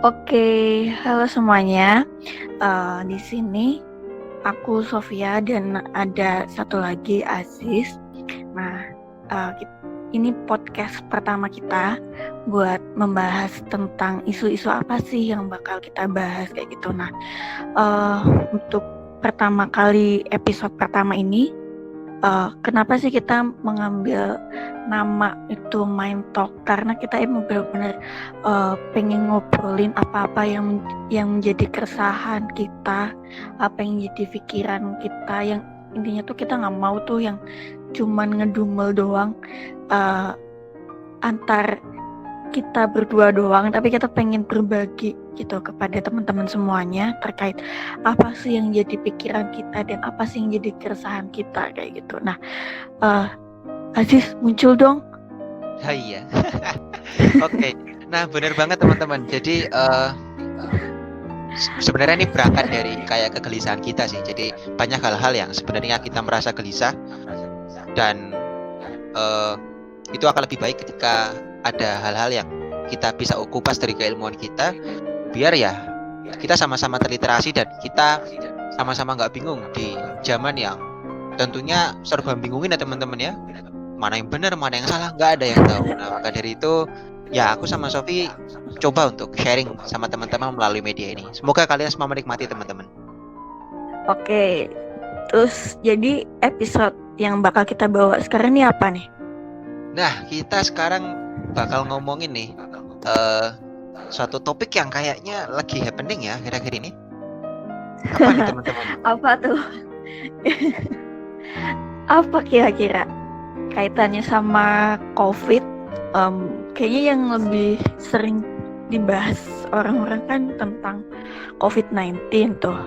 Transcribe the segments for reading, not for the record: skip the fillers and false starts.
Oke, halo semuanya. Di sini aku Sofia dan ada satu lagi Aziz. Nah, ini podcast pertama kita buat membahas tentang isu-isu apa sih yang bakal kita bahas kayak gitu. Nah, untuk pertama kali episode pertama ini, kenapa sih kita mengambil nama itu Mind Talk? Karena kita emang benar-benar pengen ngobrolin apa-apa yang menjadi keresahan kita, apa yang jadi pikiran kita, yang intinya tuh kita nggak mau tuh yang cuman ngedumel doang antar kita berdua doang, tapi kita pengen berbagi gitu kepada teman-teman semuanya terkait apa sih yang jadi pikiran kita dan apa sih yang jadi keresahan kita kayak gitu. Nah, Aziz muncul dong. Iya. Oke. Nah, benar banget teman-teman. Jadi sebenarnya ini berangkat dari kayak kegelisahan kita sih. Jadi banyak hal-hal yang sebenarnya kita merasa gelisah dan itu akan lebih baik ketika ada hal-hal yang kita bisa kupas dari keilmuan kita, biar ya kita sama-sama terliterasi dan kita sama-sama nggak bingung di zaman yang tentunya serba bingungin ya teman-teman ya. Mana yang benar, mana yang salah, nggak ada yang tahu. Nah, maka dari itu ya aku sama Sofi coba untuk sharing sama teman-teman melalui media ini. Semoga kalian semua menikmati teman-teman. Oke, terus jadi episode yang bakal kita bawa sekarang ini apa nih? Nah, kita sekarang bakal ngomongin nih suatu topik yang kayaknya lagi happening ya akhir-akhir ini. Apa nih teman-teman? Apa tuh? Apa kira-kira kaitannya sama COVID? Kayaknya yang lebih sering dibahas orang-orang kan tentang COVID-19 tuh.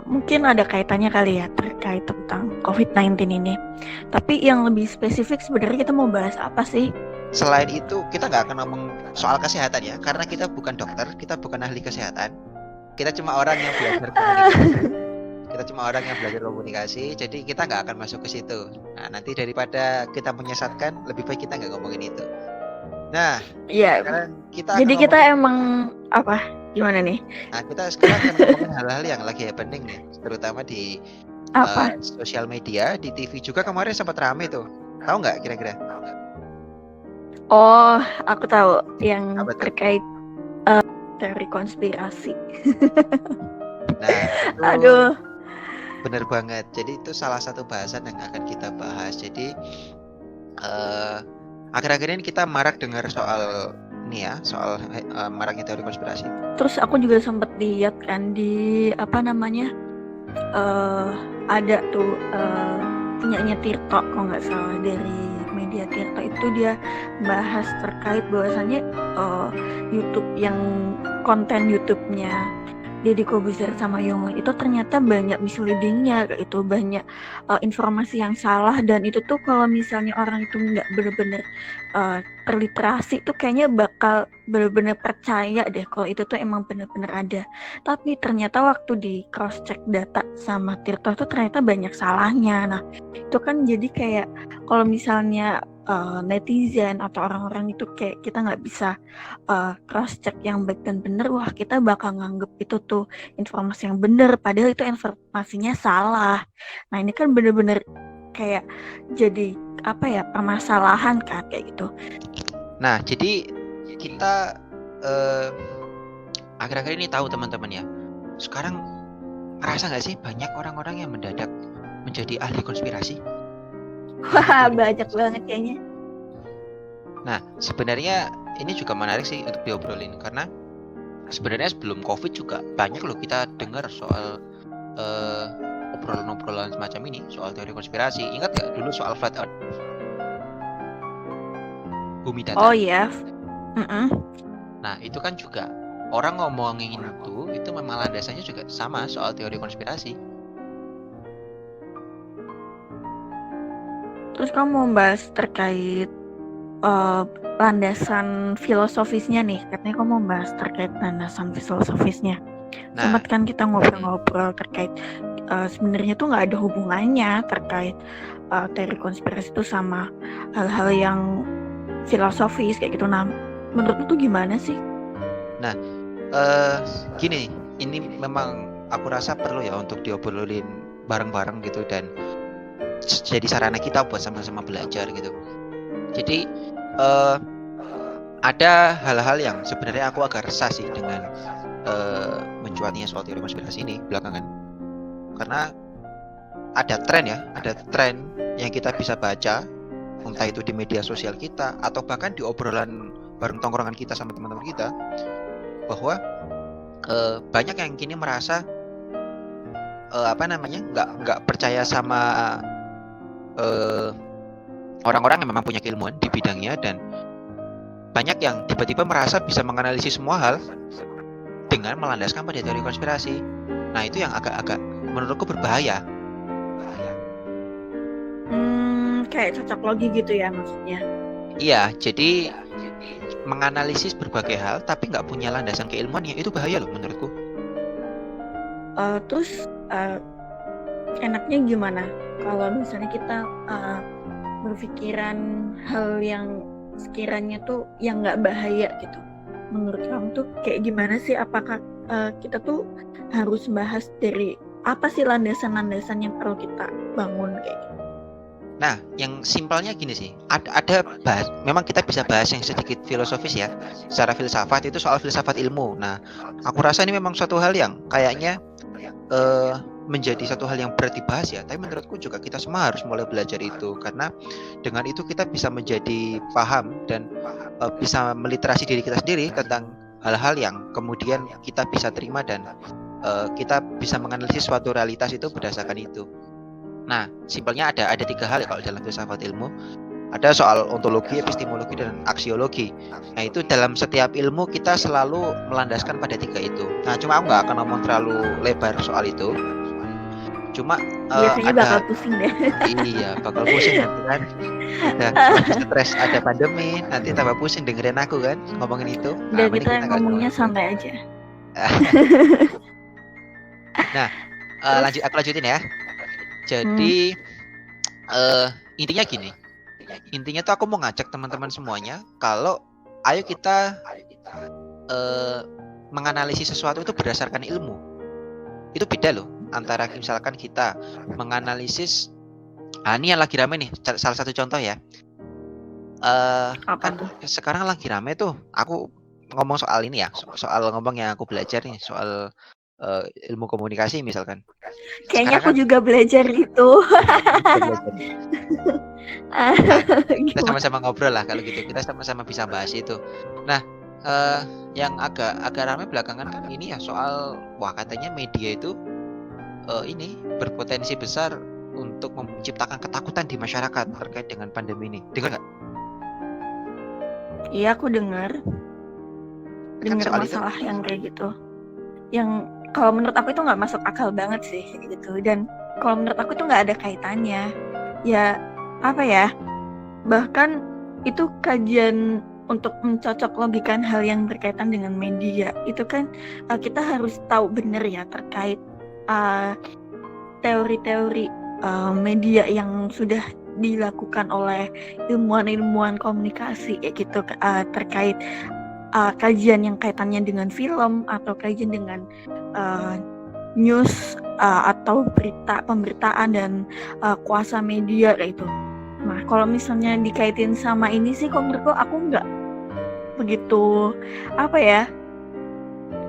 Mungkin ada kaitannya kali ya terkait tentang COVID-19 ini. Tapi yang lebih spesifik sebenarnya kita mau bahas apa sih? Selain itu kita nggak akan ngomong soal kesehatan ya, karena kita bukan dokter, kita bukan ahli kesehatan. Kita cuma orang yang belajar komunikasi. Jadi kita nggak akan masuk ke situ. Nah, nanti daripada kita menyesatkan, lebih baik kita nggak ngomongin itu. Nah, iya. Jadi kita emang apa? Gimana nih? Nah, kita sekarang akan ngomongin hal-hal yang lagi happening nih, terutama di sosial media, di TV juga kemarin sempat rame tuh. Tahu nggak kira-kira? Oh, aku tahu yang terkait teori konspirasi. Nah, aduh. Bener banget. Jadi itu salah satu bahasan yang akan kita bahas. Jadi akhir-akhir ini kita marak dengar soal ini ya, soal maraknya teori konspirasi. Terus aku juga sempat lihat kan di apa namanya ada tuh punyanya Tirto kalau nggak salah, dari media Tirto itu dia bahas terkait bahwasannya YouTube yang konten YouTube-nya Deddy Corbuzier sama Yongli itu ternyata banyak misleadingnya, itu banyak informasi yang salah, dan itu tuh kalau misalnya orang itu nggak benar-benar terliterasi tuh kayaknya bakal benar-benar percaya deh kalau itu tuh emang benar-benar ada. Tapi ternyata waktu di cross check data sama Tirto tuh ternyata banyak salahnya. Nah itu kan jadi kayak kalau misalnya netizen atau orang-orang itu kayak kita nggak bisa cross check yang baik dan benar, wah kita bakal nganggep itu tuh informasi yang benar padahal itu informasinya salah. Nah ini kan benar-benar kayak jadi apa ya, permasalahan kan kayak gitu. Nah jadi kita akhir-akhir ini tahu teman-teman ya, sekarang ngerasa nggak sih banyak orang-orang yang mendadak menjadi ahli konspirasi? Wah banyak banget kayaknya. Nah sebenarnya ini juga menarik sih untuk diobrolin, karena sebenarnya sebelum COVID juga banyak loh kita dengar soal obrolan-obrolan semacam ini, soal teori konspirasi. Ingat gak dulu soal flat earth, bumi datar? Oh iya. Nah itu kan juga orang ngomongin itu memang landasannya juga sama soal teori konspirasi. Terus kamu mau bahas terkait landasan filosofisnya nih, katanya kamu mau bahas terkait landasan filosofisnya. Sempat kan kita ngobrol-ngobrol terkait sebenarnya tuh nggak ada hubungannya terkait teori konspirasi itu sama hal-hal yang filosofis kayak gitu. Nah menurut lu tuh gimana sih? Nah, eh gini, ini memang aku rasa perlu ya untuk diobrolin bareng-bareng gitu dan jadi sarana kita buat sama-sama belajar gitu. Jadi eh ada hal-hal yang sebenarnya aku agak resah sih dengan mencuatnya soal teori konspirasi ini belakangan. Karena ada tren yang kita bisa baca, entah itu di media sosial kita atau bahkan di obrolan bareng tongkrongan kita sama teman-teman kita, bahwa banyak yang kini merasa nggak percaya sama orang-orang yang memang punya keilmuan di bidangnya, dan banyak yang tiba-tiba merasa bisa menganalisis semua hal dengan melandaskan pada teori konspirasi. Nah, itu yang agak-agak menurutku berbahaya. Kayak cocok logi gitu ya maksudnya. Iya, jadi menganalisis berbagai hal tapi nggak punya landasan keilmuan, ya itu bahaya loh menurutku. Terus enaknya gimana kalau misalnya kita berpikiran hal yang sekiranya tuh yang nggak bahaya gitu? Menurut kamu tuh kayak gimana sih? Apakah kita tuh harus bahas dari apa sih landasan-landasan yang perlu kita bangun kayak gitu? Nah, yang simpelnya gini sih, ada bahas, memang kita bisa bahas yang sedikit filosofis ya, secara filsafat itu soal filsafat ilmu. Nah, aku rasa ini memang suatu hal yang kayaknya menjadi satu hal yang berat dibahas ya, tapi menurutku juga kita semua harus mulai belajar itu, karena dengan itu kita bisa menjadi paham dan bisa meliterasi diri kita sendiri tentang hal-hal yang kemudian kita bisa terima dan kita bisa menganalisis suatu realitas itu berdasarkan itu. Nah, simpelnya ada 3 hal ya kalau dalam filsafat ilmu. Ada soal ontologi, epistemologi, dan aksiologi. Nah, itu dalam setiap ilmu kita selalu melandaskan pada 3 itu. Nah, cuma aku nggak akan ngomong terlalu lebar soal itu. Cuma Biasanya bakal pusing deh. Iya, bakal pusing nanti kan. Udah stres, ada pandemi, nanti tambah pusing dengerin aku kan ngomongin itu. Udah kita ngomongnya santai aja. Nah, aku lanjutin ya. Jadi intinya gini. Intinya tuh aku mau ngajak teman-teman semuanya kalau ayo kita menganalisis sesuatu itu berdasarkan ilmu. Itu beda loh antara misalkan kita menganalisis ini yang lagi rame nih, salah satu contoh ya. Kan sekarang lagi rame tuh, aku ngomong soal ini ya, soal ngomong yang aku belajar nih, soal ilmu komunikasi misalkan. Kayaknya aku juga belajar itu. Kita sama-sama ngobrol lah kalau gitu, kita sama-sama bisa bahas itu. Nah, yang agak ramai belakangan kan ini ya soal katanya media itu ini berpotensi besar untuk menciptakan ketakutan di masyarakat terkait dengan pandemi ini. Dengar nggak? Iya, aku dengar masalah itu? Yang kayak gitu. Yang kalau menurut aku itu nggak masuk akal banget sih gitu, dan kalau menurut aku itu nggak ada kaitannya. Ya apa ya? Bahkan itu kajian untuk mencocok logikan hal yang berkaitan dengan media itu kan kita harus tahu benar ya terkait teori-teori media yang sudah dilakukan oleh ilmuwan-ilmuwan komunikasi gitu terkait kajian yang kaitannya dengan film atau kajian dengan news atau pemberitaan dan kuasa media kayak itu. Nah, kalau misalnya dikaitin sama ini sih, kok menurutku aku nggak begitu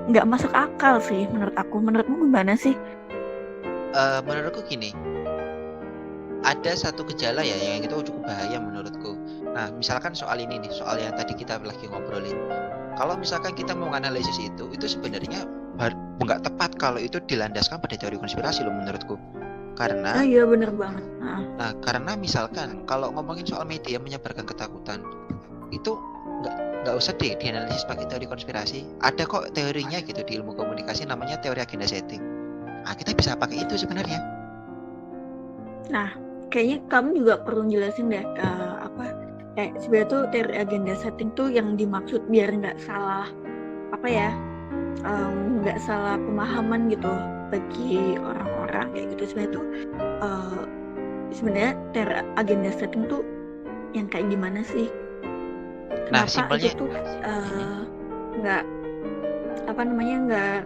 nggak masuk akal sih menurut aku. Menurutmu gimana sih? Menurutku gini, ada satu gejala ya yang itu cukup bahaya menurutku. Nah, misalkan soal ini nih, soal yang tadi kita lagi ngobrolin. Kalau misalkan kita mau menganalisis itu sebenarnya nggak tepat kalau itu dilandaskan pada teori konspirasi loh menurutku. Karena iya benar banget. Nah, karena misalkan kalau ngomongin soal media menyebarkan ketakutan, itu nggak usah deh dianalisis pakai teori konspirasi. Ada kok teorinya gitu di ilmu komunikasi, namanya teori agenda setting. Nah, kita bisa pakai itu sebenarnya. Nah, kayaknya kamu juga perlu jelasin deh sebenarnya tuh teori agenda setting tuh yang dimaksud biar nggak salah nggak salah pemahaman gitu bagi orang-orang kayak gitu. Sebenarnya teori agenda setting tuh yang kayak gimana sih? Kenapa itu tuh apa namanya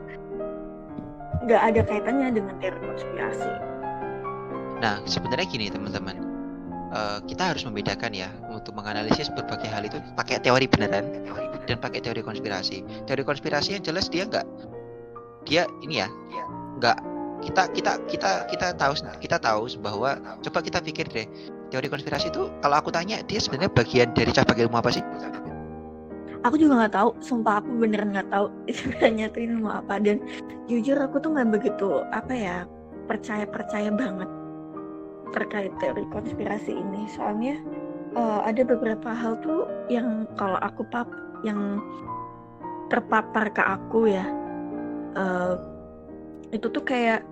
nggak ada kaitannya dengan teori konspirasi. Nah, sebenarnya gini teman-teman, kita harus membedakan ya untuk menganalisis berbagai hal itu pakai teori beneran dan pakai teori konspirasi. Teori konspirasi yang jelas dia nggak kita tahu bahwa coba kita pikir deh, teori konspirasi itu kalau aku tanya dia sebenarnya bagian dari cabang ilmu apa sih? Aku juga nggak tahu, sumpah aku beneran nggak tahu sebenarnya itu ilmu apa, dan jujur aku tuh nggak begitu percaya banget terkait teori konspirasi ini. Soalnya ada beberapa hal tuh yang kalau yang terpapar ke aku ya, itu tuh kayak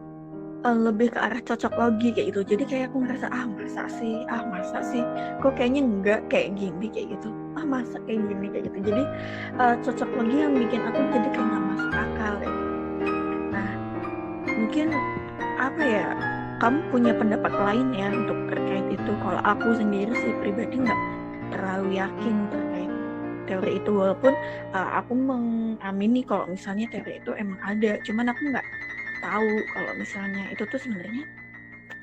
lebih ke arah cocok logi kayak gitu. Jadi kayak aku ngerasa masa sih kok kayaknya enggak kayak gini kayak gitu, masa kayak gini kayak gitu. Jadi cocok logi yang bikin aku jadi kayak nggak masuk akal kayak gitu. Nah mungkin apa ya, kamu punya pendapat lain ya untuk terkait itu. Kalau aku sendiri sih pribadi nggak terlalu yakin terkait teori itu, walaupun aku mengamini kalau misalnya teori itu emang ada, cuman aku nggak tahu kalau misalnya itu tuh sebenarnya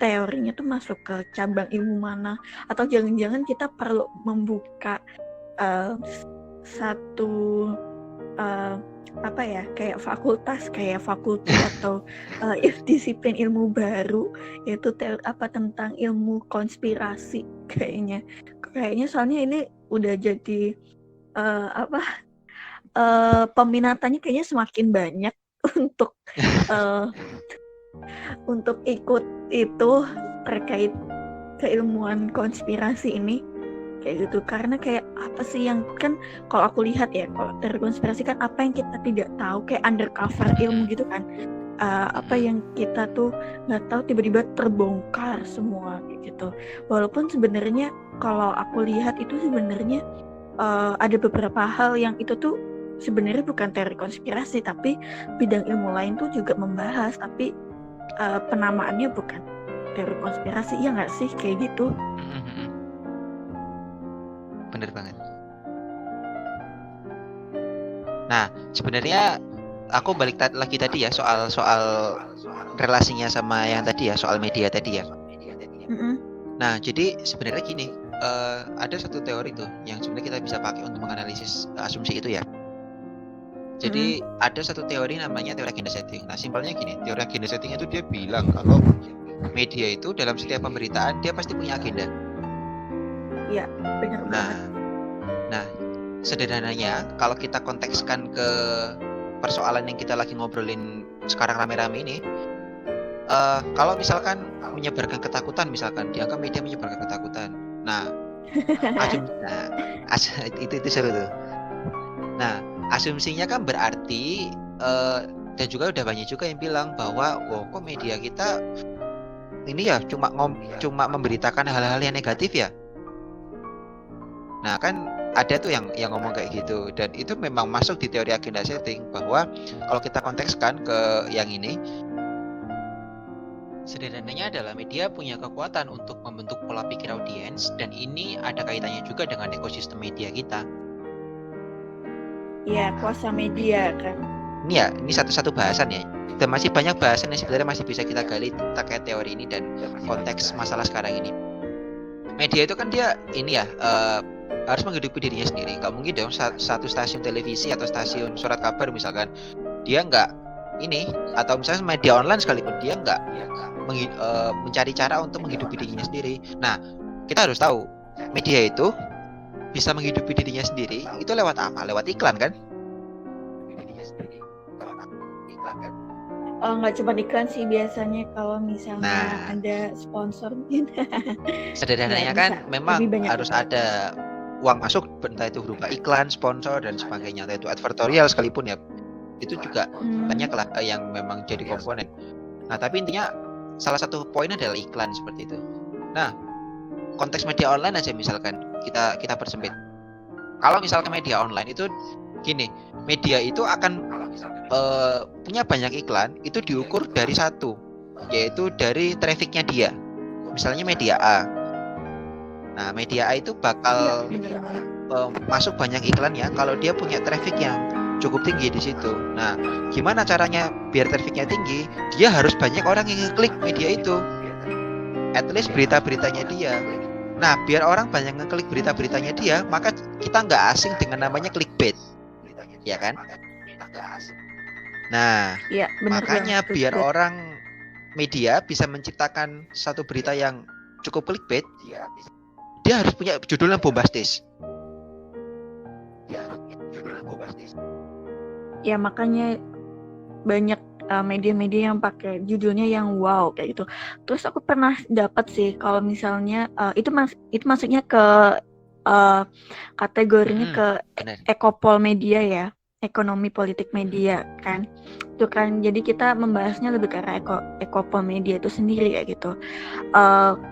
teorinya tuh masuk ke cabang ilmu mana, atau jangan-jangan kita perlu membuka satu apa ya, kayak fakultas atau disiplin ilmu baru, yaitu tentang ilmu konspirasi kayaknya soalnya ini udah jadi peminatannya kayaknya semakin banyak untuk ikut itu terkait keilmuan konspirasi ini kayak gitu. Karena kayak apa sih yang kan kalau aku lihat ya, kalau teori konspirasi kan apa yang kita tidak tahu, kayak undercover ilmu gitu kan, apa yang kita tuh nggak tahu tiba-tiba terbongkar semua kayak gitu. Walaupun sebenarnya kalau aku lihat itu sebenarnya ada beberapa hal yang itu tuh sebenarnya bukan teori konspirasi, tapi bidang ilmu lain tuh juga membahas, tapi penamaannya bukan teori konspirasi. Ya nggak sih kayak gitu? Bener banget. Nah sebenarnya aku balik lagi tadi ya soal relasinya sama yang tadi ya, soal media tadi ya. Nah jadi sebenarnya gini, ada satu teori tuh yang sebenarnya kita bisa pakai untuk menganalisis asumsi itu ya. Jadi ada satu teori namanya teori agenda setting. Nah simpelnya gini, teori agenda setting itu dia bilang kalau media itu dalam setiap pemberitaan dia pasti punya agenda. Iya, benar banget. Nah sederhananya kalau kita kontekskan ke persoalan yang kita lagi ngobrolin sekarang rame-rame ini, kalau misalkan menyebarkan ketakutan, misalkan dianggap media menyebarkan ketakutan, itu seru tuh. Nah asumsinya kan berarti dan juga udah banyak juga yang bilang bahwa kok media kita ini ya cuma memberitakan hal-hal yang negatif ya. Nah kan ada tuh yang ngomong kayak gitu, dan itu memang masuk di teori agenda setting, bahwa kalau kita kontekskan ke yang ini, sederhananya adalah media punya kekuatan untuk membentuk pola pikir audiens, dan ini ada kaitannya juga dengan ekosistem media kita. Ya, kuasa media kan. Ini satu bahasan ya. Dan masih banyak bahasan yang sebenarnya masih bisa kita gali terkait teori ini dan konteks masalah sekarang ini. Media itu kan dia ini ya harus menghidupi dirinya sendiri. Nggak mungkin dong satu stasiun televisi atau stasiun surat kabar misalkan dia nggak ini, atau misalnya media online sekalipun dia nggak mencari cara untuk menghidupi dirinya sendiri. Nah kita harus tahu media itu bisa menghidupi dirinya sendiri itu lewat apa? Lewat iklan kan? Nggak cuma iklan sih biasanya, kalau misalnya ada sponsor gitu. Sederhananya kan memang harus ada uang masuk, entah itu berupa iklan, sponsor dan sebagainya, entah itu advertorial sekalipun ya. Itu juga banyak lah yang memang jadi komponen. Nah tapi intinya salah satu poin adalah iklan seperti itu. Nah konteks media online aja misalkan kita persempit. Kalau misalkan media online itu gini, media itu akan punya banyak iklan, itu diukur dari satu, yaitu dari trafficnya dia. Misalnya media A. Nah media A itu bakal masuk banyak iklannya kalau dia punya traffic yang cukup tinggi di situ. Nah, gimana caranya biar trafficnya tinggi? Dia harus banyak orang yang ngeklik media itu, at least berita-beritanya dia. Nah, biar orang banyak ngeklik berita-beritanya dia, maka kita nggak asing dengan namanya clickbait, ya kan? Nah, Iya, bener makanya banget biar clickbait. orang media bisa menciptakan satu berita yang cukup clickbait, dia harus punya judul yang bombastis. Ya makanya banyak media-media yang pakai judulnya yang wow kayak gitu. Terus aku pernah dapat sih kalau misalnya itu masuknya ke kategorinya ke Benar. ekopol media ya, ekonomi politik media kan. Itu kan jadi kita membahasnya lebih ke arah ekopol media itu sendiri kayak gitu.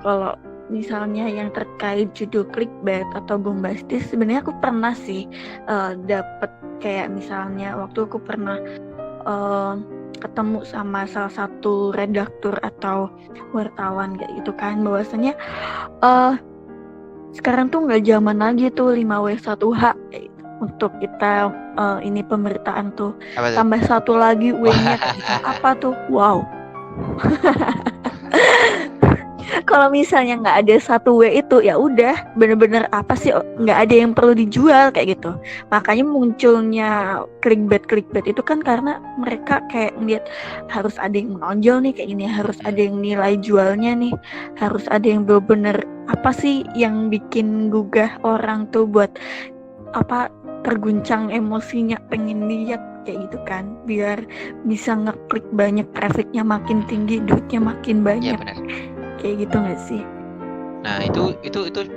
Kalau misalnya yang terkait judul clickbait atau bombastis, sebenarnya aku pernah sih dapat kayak misalnya waktu aku pernah ketemu sama salah satu redaktur atau wartawan kayak gitu kan, bahwasanya sekarang tuh nggak zaman lagi tuh 5W1H kayak gitu. Untuk kita ini pemberitaan tuh Apa tuh? tambah satu lagi W-nya kayak gitu. Apa tuh? Wow. Kalau misalnya nggak ada satu W itu ya udah bener-bener apa sih, nggak ada yang perlu dijual kayak gitu. Makanya munculnya clickbait itu kan karena mereka kayak ngeliat harus ada yang menonjol nih kayak gini, harus ada yang nilai jualnya nih, harus ada yang bener-bener apa sih yang bikin gugah orang tuh buat apa terguncang emosinya pengen lihat kayak gitu kan, biar bisa ngeklik banyak, trafficnya makin tinggi, duitnya makin banyak. Ya benar. Kayak gitu nggak sih? Nah, itu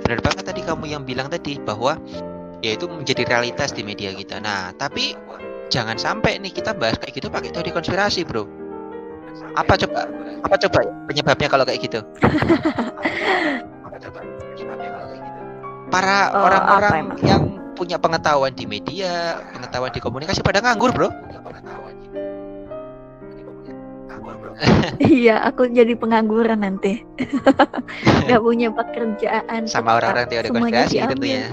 benar banget tadi kamu yang bilang tadi bahwa ya itu menjadi realitas di media kita. Nah, tapi jangan sampai nih kita bahas kayak gitu pakai teori konspirasi, bro. Apa coba penyebabnya kalau kayak gitu? Para orang-orang yang punya pengetahuan di media, pengetahuan di komunikasi pada nganggur, bro. Iya, aku jadi pengangguran nanti. Gak punya pekerjaan. Sama orang-orang teori konspirasi tentunya.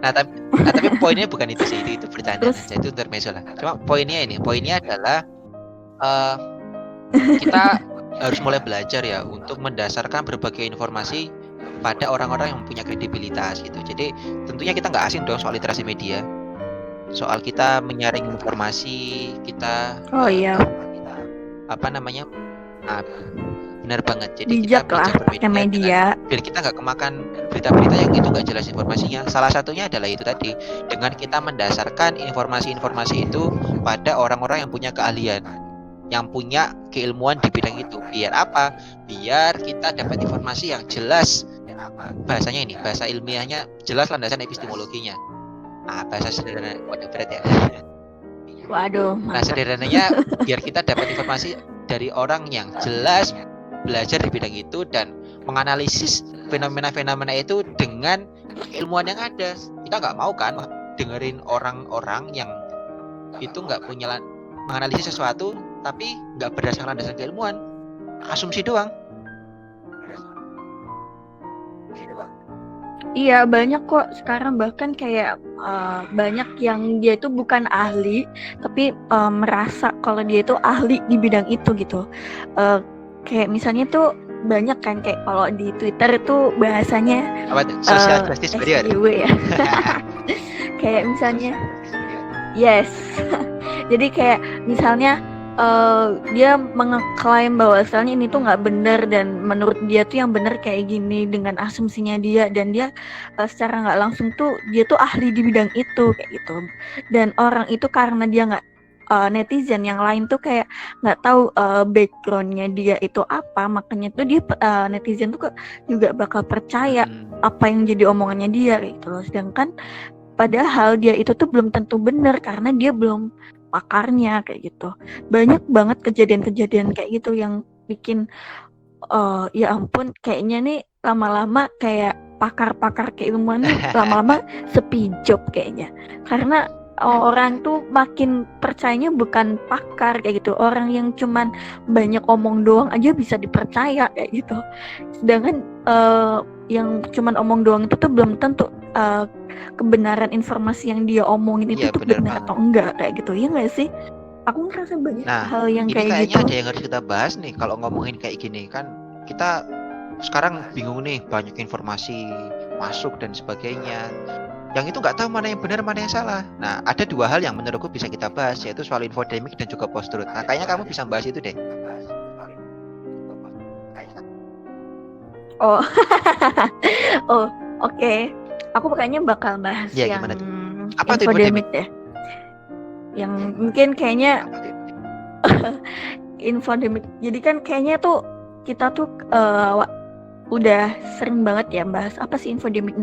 Nah, tapi poinnya bukan itu sih, itu bercanda aja, itu intermezzo lah. Cuma poinnya adalah kita harus mulai belajar ya untuk mendasarkan berbagai informasi pada orang-orang yang punya kredibilitas gitu. Jadi tentunya kita nggak asing dong soal literasi media, soal kita menyaring informasi kita. Benar banget. Jadi bijak kita lah pakai media biar kita nggak kemakan berita-berita yang itu nggak jelas informasinya. Salah satunya adalah itu tadi, dengan kita mendasarkan informasi-informasi itu pada orang-orang yang punya keahlian, yang punya keilmuan di bidang itu. Biar apa? Biar kita dapat informasi yang jelas. Bahasanya ini, bahasa ilmiahnya jelas, landasan epistemologinya. Bahasa sederhana, waduh berat ya. Waduh. Nah, sederhananya biar kita dapat informasi dari orang yang jelas, belajar di bidang itu dan menganalisis fenomena-fenomena itu dengan ilmuwan yang ada. Kita nggak mau kan dengerin orang-orang yang itu nggak punya menganalisis sesuatu tapi nggak berdasarkan landasan keilmuan, asumsi doang. Iya, banyak kok sekarang, bahkan kayak banyak yang dia itu bukan ahli tapi merasa kalau dia itu ahli di bidang itu gitu. Kayak misalnya tuh banyak kan, kayak kalau di Twitter itu bahasanya social justice warrior ya. Kayak misalnya yes. Jadi kayak misalnya dia mengeklaim bahwa misalnya ini tuh nggak benar dan menurut dia tuh yang benar kayak gini dengan asumsinya dia, dan dia secara nggak langsung tuh dia tuh ahli di bidang itu kayak gitu. Dan orang itu karena dia nggak netizen yang lain tuh kayak nggak tahu backgroundnya dia itu apa, makanya tuh dia netizen tuh juga bakal percaya apa yang jadi omongannya dia gitu loh. Sedangkan padahal dia itu tuh belum tentu benar karena dia belum pakarnya kayak gitu. Banyak banget kejadian-kejadian kayak gitu yang bikin ya ampun, kayaknya nih lama-lama kayak pakar-pakar keilmuan nih lama-lama sepi job kayaknya. Karena orang tuh makin percayanya bukan pakar kayak gitu. Orang yang cuman banyak omong doang aja bisa dipercaya kayak gitu. Sedangkan yang cuman omong doang itu tuh belum tentu kebenaran informasi yang dia omongin itu Iya, tuh benar benar banget. atau enggak kayak gitu ya nggak sih? Aku ngerasa banyak Nah, hal yang ini kayak kayaknya gitu. ada yang harus kita bahas nih kalau ngomongin kayak gini kan. Kita sekarang bingung nih, banyak informasi masuk dan sebagainya. Yang itu nggak tahu mana yang benar, mana yang salah. Nah, ada dua hal yang menurutku bisa kita bahas, yaitu soal infodemik dan juga post truth. Nah, kayaknya kamu bisa bahas itu deh. Oh, oh, oke. Aku kayaknya bakal bahas Ya, yang gimana tuh? Apa tuh infodemik? infodemik deh. Yang mungkin kayaknya infodemik. Jadi kan kayaknya tuh kita tuh udah sering banget ya bahas apa sih infodemik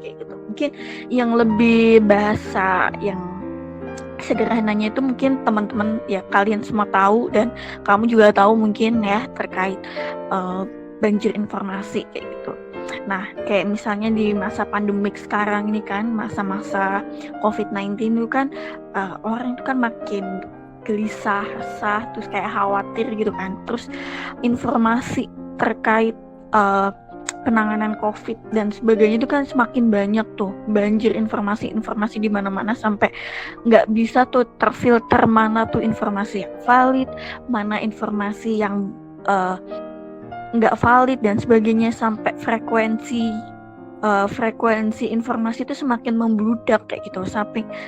kayak gitu. Mungkin yang lebih bahasa yang sederhananya itu mungkin teman-teman ya kalian semua tahu dan kamu juga tahu mungkin ya terkait banjir informasi kayak gitu. Nah, kayak misalnya di masa pandemik sekarang ini kan, masa-masa COVID-19 itu kan orang itu kan makin gelisah, resah, terus kayak khawatir gitu kan. Terus informasi terkait penanganan COVID dan sebagainya itu kan semakin banyak tuh, banjir informasi di mana-mana sampai nggak bisa tuh terfilter mana tuh informasi yang valid, mana informasi yang nggak valid dan sebagainya, sampai frekuensi informasi itu semakin membludak kayak gitu,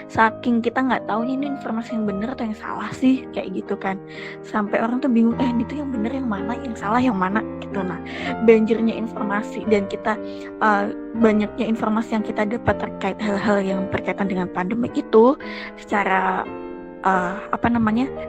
saking kita nggak tahu ini informasi yang benar atau yang salah sih kayak gitu kan, sampai orang tuh bingung itu yang benar yang mana, yang salah yang mana gitu. Nah, banjirnya informasi dan kita banyaknya informasi yang kita dapat terkait hal-hal yang berkaitan dengan pandemi itu secara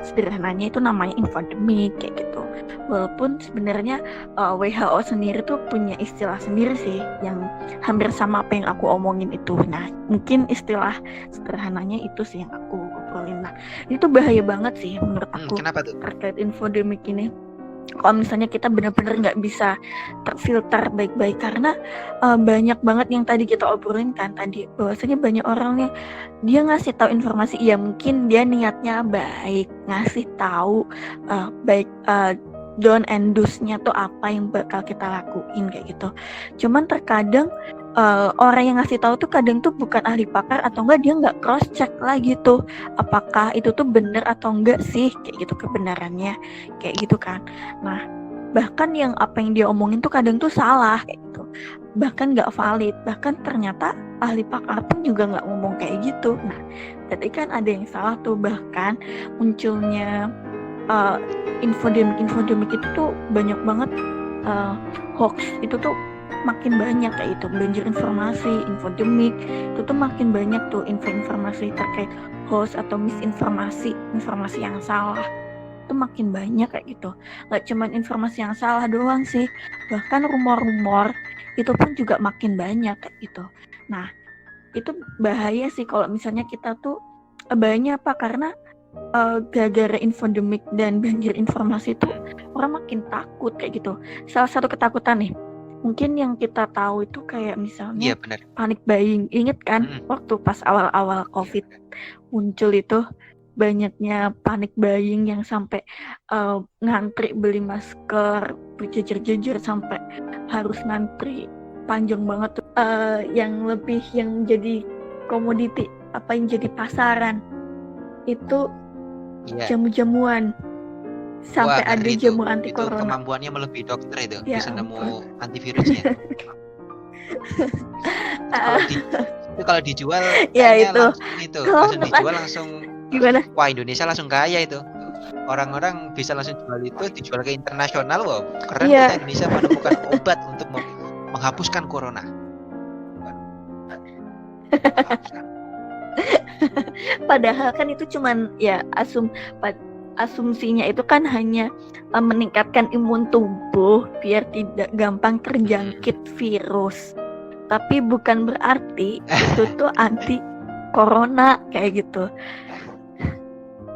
sederhananya itu namanya infodemik kayak gitu. Walaupun sebenarnya WHO sendiri tuh punya istilah sendiri sih yang hampir sama apa yang aku omongin itu. Nah, mungkin istilah sederhananya itu sih yang aku obrolin. Nah, itu bahaya banget sih menurut aku Kenapa tuh? terkait infodemik ini. Kalau misalnya kita benar-benar nggak bisa terfilter baik-baik, karena banyak banget yang tadi kita obrolin kan tadi, bahwasanya banyak orang yang dia ngasih tahu informasi, ya mungkin dia niatnya baik, ngasih tahu baik do's and do's-nya tuh apa yang bakal kita lakuin kayak gitu. Cuman terkadang orang yang ngasih tahu tuh kadang tuh bukan ahli pakar, atau enggak dia nggak cross check lagi tuh apakah itu tuh benar atau enggak sih kayak gitu kebenarannya kayak gitu kan. Nah, bahkan yang apa yang dia omongin tuh kadang tuh salah kayak gitu, bahkan nggak valid, bahkan ternyata ahli pakar pun juga nggak ngomong kayak gitu. Nah, berarti kan ada yang salah tuh. Bahkan munculnya infodemik itu tuh banyak banget, hoax itu tuh makin banyak kayak itu, banjir informasi, infodemik itu tuh makin banyak tuh informasi terkait hoax atau misinformasi, informasi yang salah itu makin banyak kayak gitu. Nggak cuma informasi yang salah doang sih, bahkan rumor-rumor itu pun juga makin banyak kayak gitu. Nah, itu bahaya sih kalau misalnya kita tuh bahayanya apa, karena gara-gara infodemik dan banjir informasi itu orang makin takut kayak gitu. Salah satu ketakutan nih, mungkin yang kita tahu itu kayak misalnya panic buying. Ingat kan waktu pas awal-awal COVID muncul itu banyaknya panic buying yang sampai ngantri beli masker berjejer-jejer sampai harus ngantri panjang banget tuh. Yang jadi komoditi, apa yang jadi pasaran itu jamu-jamuan. Sampai ada jamu anti corona. Itu kemampuannya melebihi dokter itu, bisa nemu antivirusnya. Kalau dijual ya langsung dijual langsung. Gimana? Wah, Indonesia langsung kaya itu. Orang-orang bisa langsung jual itu, dijual ke internasional. Wow, keren kita Indonesia menemukan obat untuk menghapuskan corona. Padahal kan itu cuman ya asumsinya itu kan hanya meningkatkan imun tubuh biar tidak gampang terjangkit virus. Tapi bukan berarti itu tuh anti corona kayak gitu.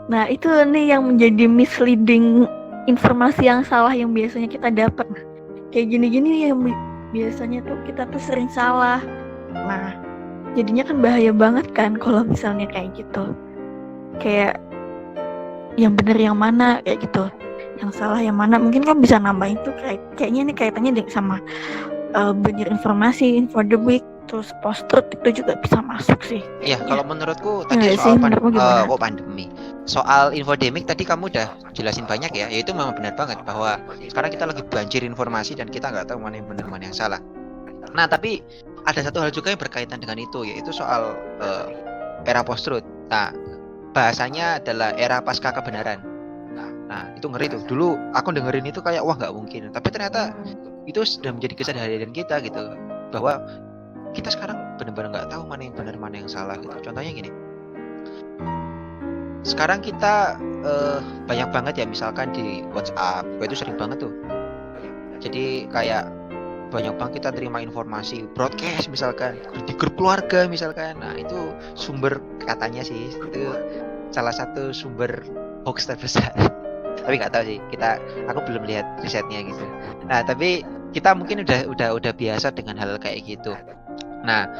Nah, itu nih yang menjadi misleading informasi yang salah yang biasanya kita dapat. Kayak gini-gini yang biasanya tuh kita tuh sering salah. Nah, jadinya kan bahaya banget kan kalau misalnya kayak gitu. Kayak yang benar yang mana kayak gitu, yang salah yang mana. Mungkin kan bisa nambahin tuh kayaknya ini kaitannya sama banjir informasi, infodemik terus post-truth itu juga bisa masuk sih. Iya, kayaknya. kalau menurutku Ya tadi nggak sih, soal menurutmu gimana? pandemi, soal infodemik tadi kamu udah jelasin banyak ya. Ya itu memang benar banget bahwa sekarang kita lagi banjir informasi dan kita nggak tahu mana yang benar mana yang salah. Nah, tapi ada satu hal juga yang berkaitan dengan itu, yaitu soal era post-truth. Nah, bahasanya adalah era pasca kebenaran. Nah, itu ngeri tuh. Dulu aku dengerin itu kayak wah nggak mungkin, tapi ternyata itu sudah menjadi kesadaran kita gitu, bahwa kita sekarang benar-benar nggak tahu mana yang benar mana yang salah gitu. Contohnya gini, sekarang kita banyak banget ya misalkan di WhatsApp, itu sering banget tuh. Jadi kayak banyak banget kita terima informasi broadcast misalkan di grup keluarga misalkan. Nah itu sumber katanya sih itu salah satu sumber hoax terbesar. Tapi nggak tahu sih, aku belum lihat risetnya gitu. Nah tapi kita mungkin udah biasa dengan hal kayak gitu. Nah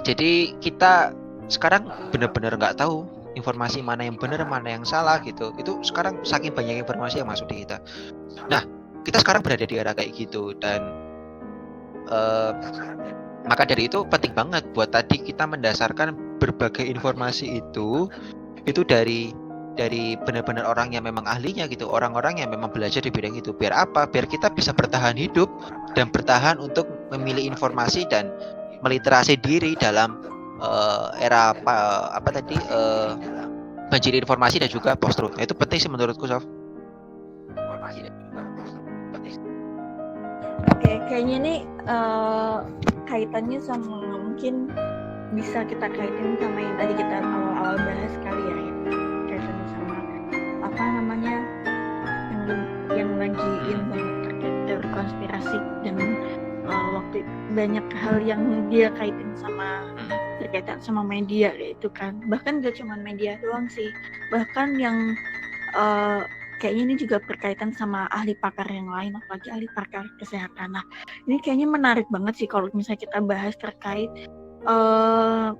jadi kita sekarang benar-benar nggak tahu informasi mana yang benar mana yang salah gitu. Itu sekarang saking banyak informasi yang masuk di kita. Nah kita sekarang berada di era kayak gitu dan maka dari itu penting banget buat tadi kita mendasarkan berbagai informasi itu dari benar-benar orang yang memang ahlinya gitu, orang-orang yang memang belajar di bidang itu. Biar apa? Biar kita bisa bertahan hidup dan bertahan untuk memilih informasi dan meliterasi diri dalam era banjir informasi dan juga post-truth. Nah, itu penting sih menurutku, Sof. Oke, kayaknya ini kaitannya sama mungkin bisa kita kaitin sama yang tadi kita awal-awal bahas kali ya, kaitannya sama apa namanya yang lagi in banget terkait teori konspirasi dan waktu banyak hal yang dia kaitin sama berkaitan sama media gitu kan. Bahkan gak cuma media doang sih, bahkan yang kayaknya ini juga berkaitan sama ahli pakar yang lain, apalagi ahli pakar kesehatan. Nah, ini kayaknya menarik banget sih kalau misalnya kita bahas terkait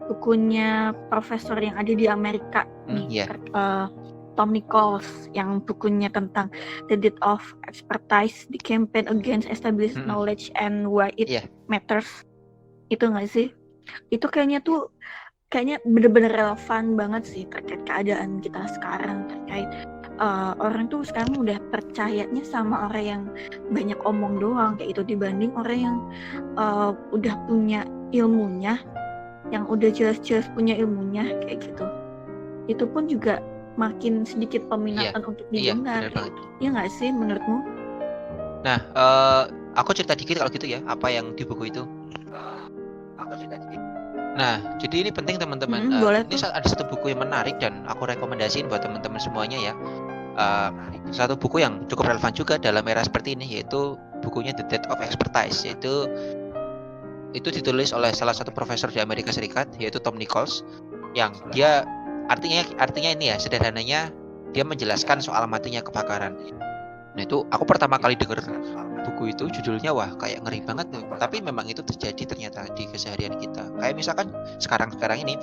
bukunya profesor yang ada di Amerika nih, Tom Nichols, yang bukunya tentang The Death of Expertise, The Campaign Against Established Knowledge and Why It Matters. Itu nggak sih? Itu kayaknya bener-bener relevan banget sih terkait keadaan kita sekarang, terkait orang tuh sekarang udah percayanya sama orang yang banyak omong doang kayak itu dibanding orang yang udah punya ilmunya, yang udah jelas-jelas punya ilmunya kayak gitu. Itu pun juga makin sedikit peminatan untuk didengar. Iya nggak sih menurutmu? Nah, aku cerita dikit kalau gitu ya, apa yang di buku itu. Nah, jadi ini penting teman-teman. Ini ada satu buku yang menarik dan aku rekomendasiin buat teman-teman semuanya ya. Satu buku yang cukup relevan juga dalam era seperti ini, yaitu bukunya The Death of Expertise. Itu ditulis oleh salah satu profesor di Amerika Serikat, yaitu Tom Nichols, yang dia artinya ini ya, sederhananya dia menjelaskan soal matinya kebakaran. Nah itu aku pertama kali denger buku itu, judulnya wah kayak ngeri banget tuh. Tapi memang itu terjadi ternyata di keseharian kita. Kayak misalkan sekarang ini,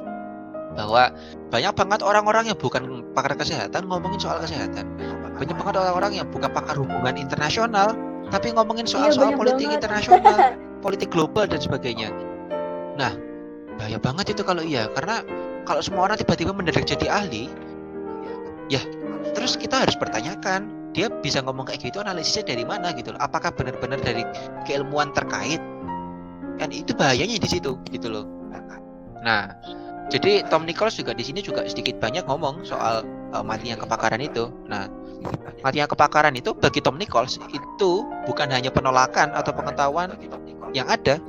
bahwa banyak banget orang-orang yang bukan pakar kesehatan ngomongin soal kesehatan. Banyak banget orang-orang yang bukan pakar hubungan internasional tapi ngomongin soal politik internasional, politik global dan sebagainya. Nah, bahaya banget itu kalau iya, karena kalau semua orang tiba-tiba mendadak jadi ahli, ya terus kita harus pertanyakan, dia bisa ngomong kayak gitu analisisnya dari mana gitu loh. Apakah benar-benar dari keilmuan terkait? Kan itu bahayanya di situ gitu loh. Nah, jadi Tom Nichols juga di sini juga sedikit banyak ngomong soal matinya kebakaran itu. Nah, matinya kebakaran itu bagi Tom Nichols itu bukan hanya penolakan atau pengetahuan yang ada,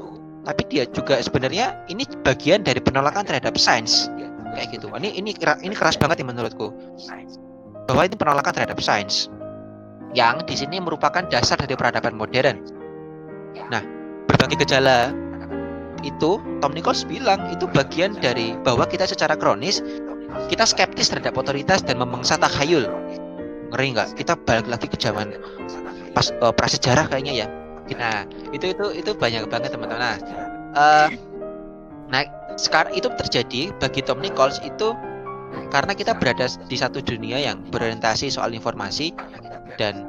tapi dia juga sebenarnya ini bagian dari penolakan terhadap sains kayak gitu. Ini keras banget ya menurutku, bahwa itu penolakan terhadap sains yang di sini merupakan dasar dari peradaban modern. Nah, berbagai gejala itu Tom Nichols bilang itu bagian dari bahwa kita secara kronis kita skeptis terhadap otoritas dan memangsa takhayul. Ngeri nggak? Kita balik lagi ke zaman pas prasejarah kayaknya ya. Nah, itu banyak banget teman-teman. Nah, sekarang itu terjadi bagi Tom Nichols itu karena kita berada di satu dunia yang berorientasi soal informasi dan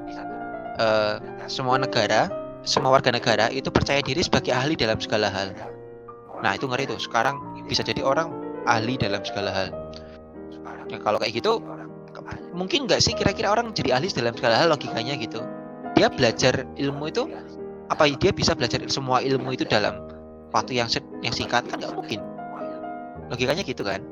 semua negara semua warga negara itu percaya diri sebagai ahli dalam segala hal. Nah itu ngeri tuh. Sekarang bisa jadi orang ahli dalam segala hal. Nah, kalau kayak gitu, mungkin nggak sih kira-kira orang jadi ahli dalam segala hal logikanya gitu? Dia belajar ilmu itu, apa dia bisa belajar semua ilmu itu dalam waktu yang singkat? Kan nggak mungkin. Logikanya gitu kan?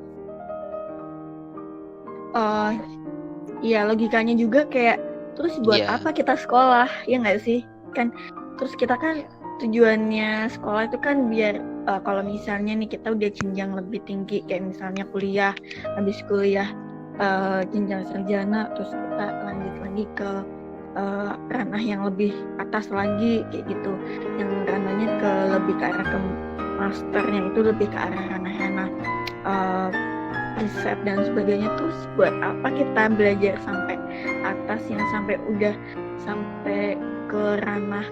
Ya logikanya juga kayak terus buat Iya. apa kita sekolah, ya nggak sih? Kan terus kita kan tujuannya sekolah itu kan biar kalau misalnya nih kita udah jenjang lebih tinggi kayak misalnya kuliah, habis kuliah jenjang sarjana, terus kita lanjut lagi ke ranah yang lebih atas lagi kayak gitu, yang ranahnya lebih ke arah ke masternya itu lebih ke arah ranah-ranah riset dan sebagainya. Terus buat apa kita belajar sampai atas yang sampai udah sampai ke ranah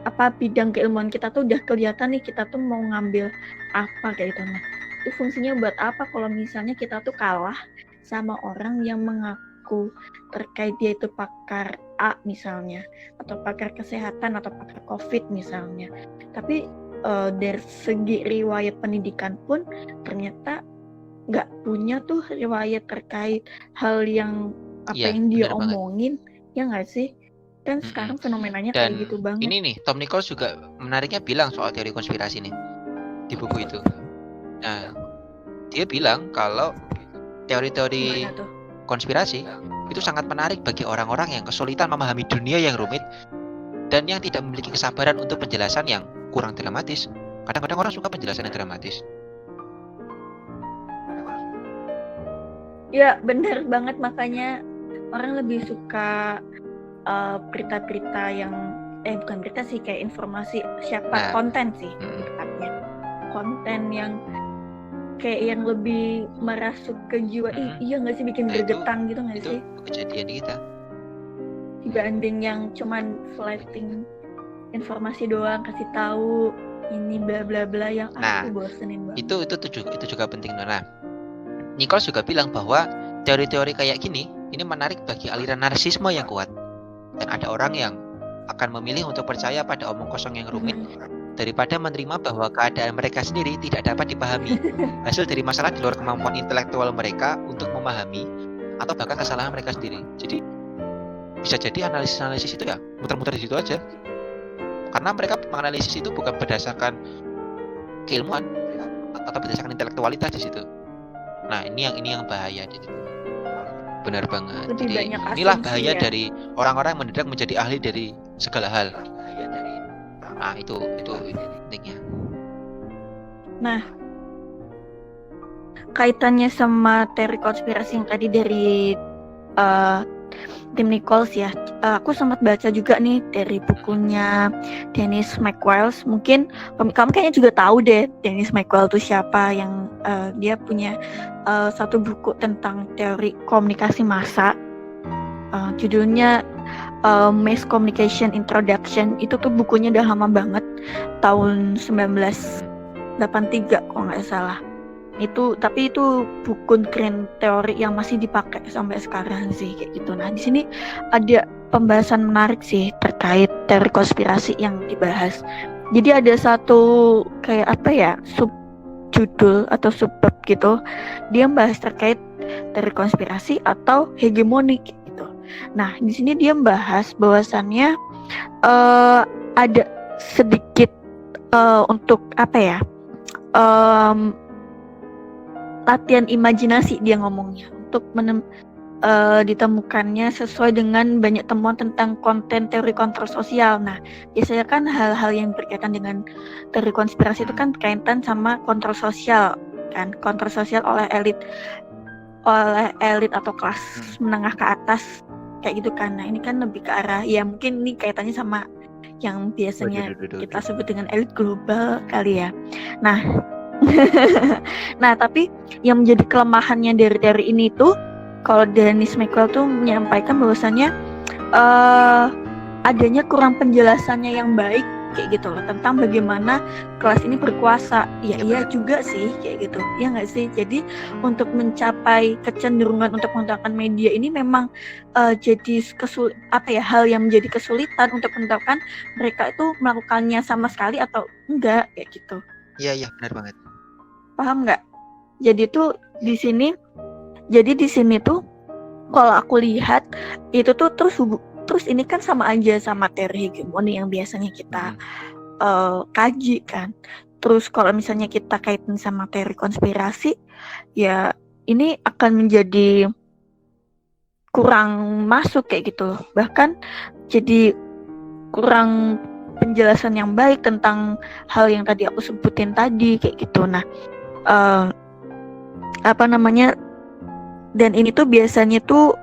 apa bidang keilmuan kita tuh udah kelihatan nih kita tuh mau ngambil apa kayak gitu. Nah itu fungsinya buat apa kalau misalnya kita tuh kalah sama orang yang mengaku terkait dia itu pakar A misalnya, atau pakar kesehatan atau pakar COVID misalnya, tapi dari segi riwayat pendidikan pun ternyata nggak punya tuh riwayat terkait hal yang apa Iya, yang dia benar banget. omongin, ya nggak sih? Kan sekarang fenomenanya kayak Dan gitu banget. ini nih, Tom Nichols juga menariknya bilang soal teori konspirasi nih di buku itu. Nah, dia bilang kalau teori-teori Gimana tuh? konspirasi itu sangat menarik bagi orang-orang yang kesulitan memahami dunia yang rumit dan yang tidak memiliki kesabaran untuk penjelasan yang kurang dramatis. Kadang-kadang orang suka penjelasan yang dramatis. Ya bener banget, makanya orang lebih suka berita-berita yang bukan berita sih, kayak informasi siapa, konten sih tepatnya, konten yang kayak yang lebih merasuk ke jiwa. Iya nggak sih, bikin bergetar gitu nggak sih? Itu kejadian di kita. Dibanding yang cuman flatting informasi doang, kasih tahu ini bla bla bla yang aku bosenin banget. Itu juga penting. Nah, Nichols juga bilang bahwa teori-teori kayak gini ini menarik bagi aliran narsisme yang kuat. Dan ada orang yang akan memilih untuk percaya pada omong kosong yang rumit daripada menerima bahwa keadaan mereka sendiri tidak dapat dipahami, hasil dari masalah di luar kemampuan intelektual mereka untuk memahami atau bahkan kesalahan mereka sendiri. Jadi bisa jadi analisis itu ya muter-muter di situ aja, karena mereka menganalisis itu bukan berdasarkan keilmuan atau berdasarkan intelektualitas di situ. Nah ini yang bahaya di situ. Benar banget. Lebih Jadi banyak inilah asumsi bahaya ya. dari orang-orang yang mendadak menjadi ahli dari segala hal. Nah itu pentingnya. Nah kaitannya sama teori konspirasi yang tadi dari Tim Nichols ya, aku sempat baca juga nih dari bukunya Dennis McWiles. Mungkin kamu kayaknya juga tahu deh Dennis McWiles itu siapa, yang dia punya satu buku tentang teori komunikasi massa, judulnya Mass Communication Introduction. Itu tuh bukunya udah lama banget, tahun 1983 kalau nggak salah. Tapi itu buku keren teori yang masih dipakai sampai sekarang sih kayak gitu. Nah di sini ada pembahasan menarik sih terkait teori konspirasi yang dibahas. Jadi ada satu kayak apa ya, subjudul atau subbab gitu, dia membahas terkait teori konspirasi atau hegemoni gitu. Nah di sini dia membahas bahwasannya ada sedikit untuk apa ya, latihan imajinasi dia ngomongnya untuk ditemukannya sesuai dengan banyak temuan tentang konten teori kontrol sosial. Nah biasanya kan hal-hal yang berkaitan dengan teori konspirasi itu kan berkaitan sama kontrol sosial kan, kontrol sosial oleh elit atau kelas menengah ke atas kayak gitu kan. Nah ini kan lebih ke arah ya, mungkin ini kaitannya sama yang biasanya kita sebut dengan elit global kali ya. Nah tapi yang menjadi kelemahannya dari teori ini tuh, kalau Dennis McWiles tuh menyampaikan bahwasannya adanya kurang penjelasannya yang baik kayak gitu loh, tentang bagaimana kelas ini berkuasa. Ya Iya iya benar. juga sih kayak gitu, ya nggak sih. Jadi untuk mencapai kecenderungan untuk menggunakan media ini memang jadi hal yang menjadi kesulitan untuk menentukan mereka itu melakukannya sama sekali atau enggak kayak gitu. Iya benar banget. Paham nggak? Jadi tuh di sini, tuh kalau aku lihat itu tuh terus ini kan sama aja sama teori hegemoni yang biasanya kita kaji kan. Terus kalau misalnya kita kaitin sama teori konspirasi, ya ini akan menjadi kurang masuk kayak gitu. Bahkan jadi kurang penjelasan yang baik tentang hal yang tadi aku sebutin tadi kayak gitu. Nah, dan ini tuh biasanya tuh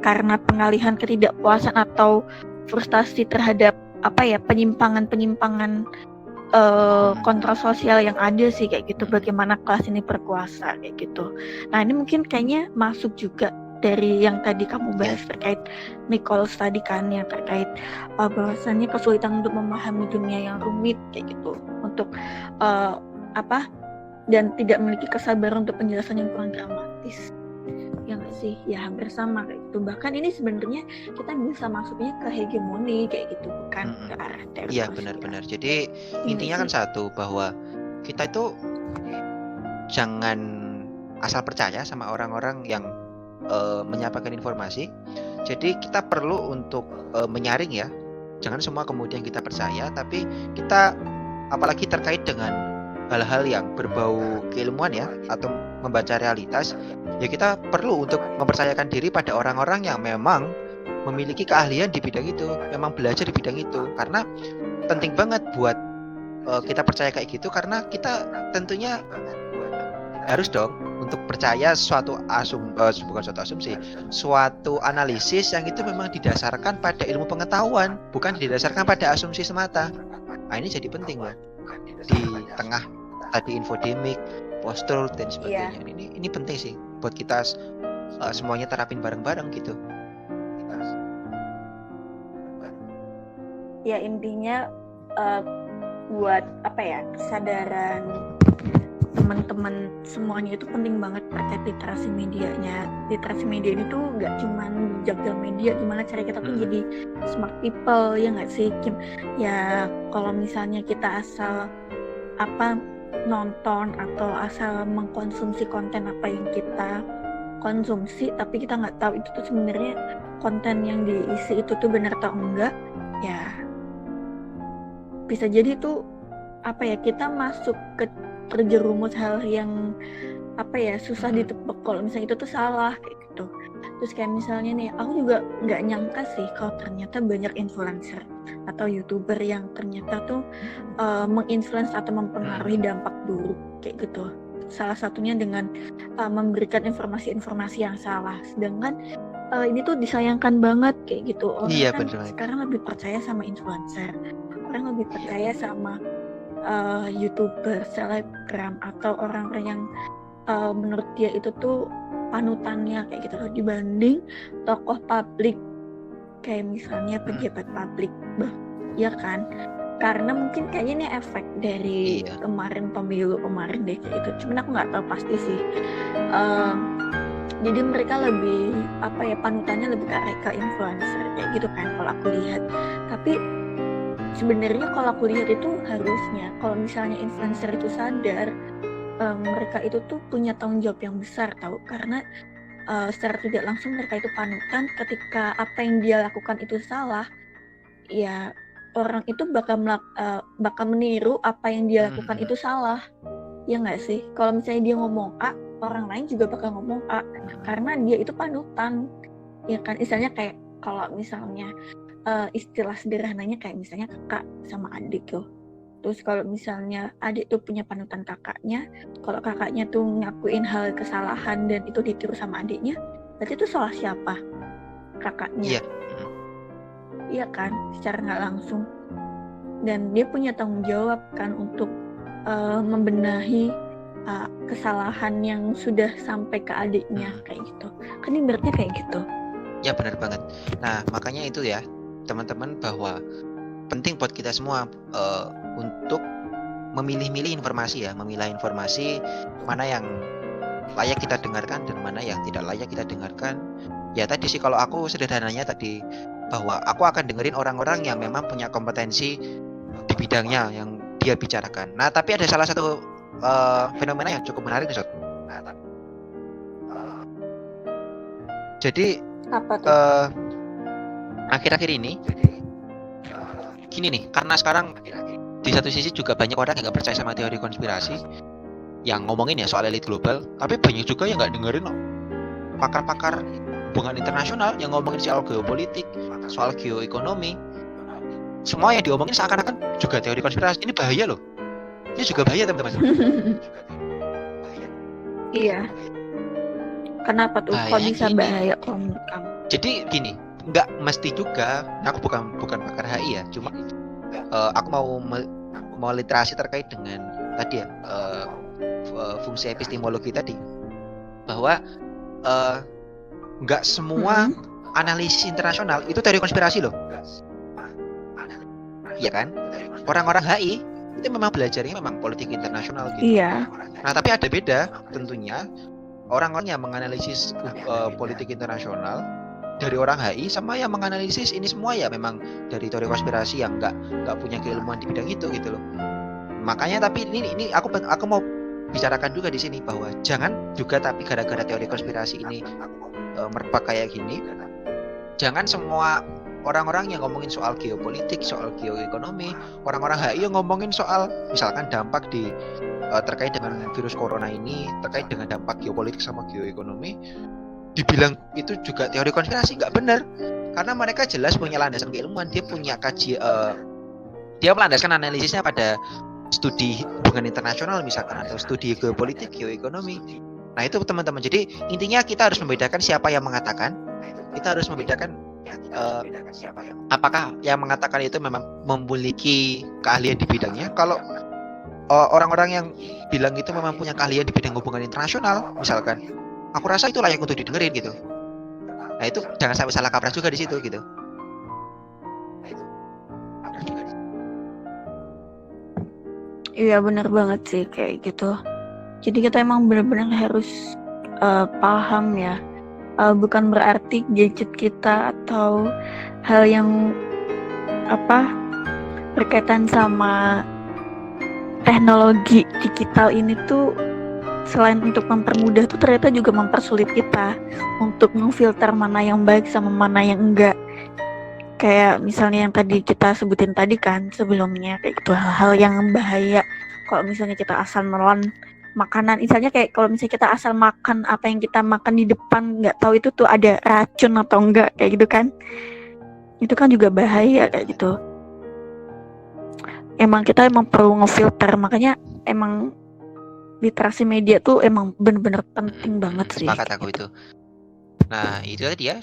karena pengalihan ketidakpuasan atau frustasi terhadap penyimpangan kontrol sosial yang ada sih kayak gitu, bagaimana kelas ini berkuasa kayak gitu. Nah ini mungkin kayaknya masuk juga dari yang tadi kamu bahas terkait Nichols tadi kan, yang terkait bahwasannya kesulitan untuk memahami dunia yang rumit kayak gitu, untuk dan tidak memiliki kesabaran untuk penjelasan yang kurang dramatis. Ya nggak sih, ya hampir sama kayak gitu. Bahkan ini sebenarnya kita bisa masuknya ke hegemoni kayak gitu, bukan ke arah teori. Iya benar-benar. Jadi intinya kan satu, bahwa kita itu jangan asal percaya sama orang-orang yang menyampaikan informasi. Jadi kita perlu untuk menyaring ya. Jangan semua kemudian kita percaya, tapi kita apalagi terkait dengan hal-hal yang berbau keilmuan ya, atau membaca realitas, ya kita perlu untuk mempercayakan diri pada orang-orang yang memang memiliki keahlian di bidang itu, memang belajar di bidang itu. Karena penting banget buat kita percaya kayak gitu, karena kita tentunya harus dong untuk percaya suatu suatu analisis yang itu memang didasarkan pada ilmu pengetahuan, bukan didasarkan pada asumsi semata. Nah ini jadi penting loh di tengah tadi infodemik, post-truth dan sebagainya. Ini penting sih buat kita semuanya terapin bareng-bareng gitu. Ya intinya buat kesadaran teman-teman semuanya itu penting banget terkait literasi medianya. Literasi media ini tuh nggak cuman jaga media, gimana cara kita tuh jadi smart people, ya nggak sih Kim? Ya kalau misalnya kita asal nonton atau asal mengkonsumsi konten apa yang kita konsumsi, tapi kita nggak tahu itu tuh sebenarnya konten yang diisi itu tuh benar atau enggak, ya bisa jadi tuh kita masuk ke terjerumus hal yang susah ditebak kalau misalnya itu tuh salah kayak gitu. Terus kayak misalnya nih, aku juga nggak nyangka sih kalau ternyata banyak influencer atau youtuber yang ternyata tuh menginfluence atau mempengaruhi dampak buruk kayak gitu. Salah satunya dengan memberikan informasi-informasi yang salah. Sedangkan ini tuh disayangkan banget kayak gitu. Orang kan sekarang lebih percaya sama influencer, orang lebih percaya sama youtuber, selebgram, atau orang-orang yang menurut dia itu tuh panutannya kayak gitu loh, dibanding tokoh publik kayak misalnya pejabat publik, ya kan? Karena mungkin kayaknya ini efek dari kemarin pemilu kemarin deh kayak gitu. Cuman aku nggak tahu pasti sih. Jadi mereka lebih panutannya lebih ke influencer kayak gitu kan kalau aku lihat. Tapi sebenarnya kalau aku lihat itu harusnya kalau misalnya influencer itu sadar, mereka itu tuh punya tanggung jawab yang besar tahu, karena secara tidak langsung mereka itu panutan. Ketika apa yang dia lakukan itu salah, ya orang itu bakal meniru apa yang dia lakukan itu salah, ya nggak sih? Kalau misalnya dia ngomong A, orang lain juga bakal ngomong A karena dia itu panutan, ya kan? Misalnya kayak kalau misalnya istilah sederhananya kayak misalnya kakak sama adik tuh. Terus kalau misalnya adik tuh punya panutan kakaknya, kalau kakaknya tuh ngakuin hal kesalahan dan itu ditiru sama adiknya, berarti itu salah siapa? Kakaknya. Iya kan, secara nggak langsung. Dan dia punya tanggung jawab kan untuk membenahi kesalahan yang sudah sampai ke adiknya kayak gitu. Kan ibaratnya kayak gitu. Ya benar banget. Nah makanya itu ya teman-teman, bahwa penting buat kita semua untuk memilih-milih informasi ya, memilah informasi mana yang layak kita dengarkan dan mana yang tidak layak kita dengarkan. Ya tadi sih kalau aku sederhananya tadi bahwa aku akan dengerin orang-orang yang memang punya kompetensi di bidangnya yang dia bicarakan. Nah, tapi ada salah satu fenomena yang cukup menarik nih, Sob. Jadi Apa tuh? akhir-akhir ini gini nih, karena sekarang di satu sisi juga banyak orang yang nggak percaya sama teori konspirasi yang ngomongin ya soal elit global, tapi banyak juga yang nggak dengerin loh pakar-pakar hubungan internasional yang ngomongin soal geopolitik, soal geoekonomi. Semua yang diomongin seakan-akan juga teori konspirasi. Ini bahaya loh. Ini juga bahaya teman-teman. Iya. Kenapa tuh? Kok Bahaya bisa gini. bahaya kalau menurut kamu? Jadi gini, nggak mesti juga. Aku bukan pakar HI ya, cuma aku mau literasi terkait dengan tadi ya fungsi epistemologi tadi, bahwa nggak semua analisis internasional itu teori konspirasi loh. Iya kan? Orang-orang HI itu memang belajarnya memang politik internasional gitu. Iya. Nah, tapi ada beda tentunya orang-orang yang menganalisis politik internasional dari orang HI sama yang menganalisis ini semua ya memang dari teori konspirasi yang nggak punya keilmuan di bidang itu gitu loh. Makanya tapi ini aku mau bicarakan juga di sini bahwa jangan juga tapi gara-gara teori konspirasi ini merebak kayak gini, jangan semua orang-orang yang ngomongin soal geopolitik, soal geoekonomi, orang-orang HI yang ngomongin soal misalkan dampak di terkait dengan virus corona ini, terkait dengan dampak geopolitik sama geoekonomi, dibilang itu juga teori konspirasi, nggak benar. Karena mereka jelas punya landasan keilmuan, dia punya dia melandaskan analisisnya pada studi hubungan internasional misalkan atau studi geopolitik, geoekonomi. Nah itu teman-teman. Jadi intinya kita harus membedakan siapa yang mengatakan. Kita harus membedakan apakah yang mengatakan itu memang memiliki keahlian di bidangnya. Kalau orang-orang yang bilang itu memang punya keahlian di bidang hubungan internasional misalkan, aku rasa itu layak untuk didengerin gitu. Nah itu jangan sampai salah kaprah juga di situ gitu. Iya benar banget sih kayak gitu. Jadi kita emang benar-benar harus paham ya. Bukan berarti gadget kita atau hal yang berkaitan sama teknologi digital ini tuh selain untuk mempermudah tuh ternyata juga mempersulit kita untuk memfilter mana yang baik sama mana yang enggak. Kayak misalnya yang tadi kita sebutin tadi kan sebelumnya, kayak gitu hal-hal yang bahaya. Kalau misalnya kita asal nelan makanan, misalnya kayak kalau misalnya kita asal makan apa yang kita makan di depan, nggak tahu itu tuh ada racun atau enggak, kayak gitu kan. Itu kan juga bahaya kayak gitu. Kita emang perlu ngefilter, makanya emang literasi media tuh emang bener-bener penting banget sih. Sepakat aku itu. Nah itu tadi ya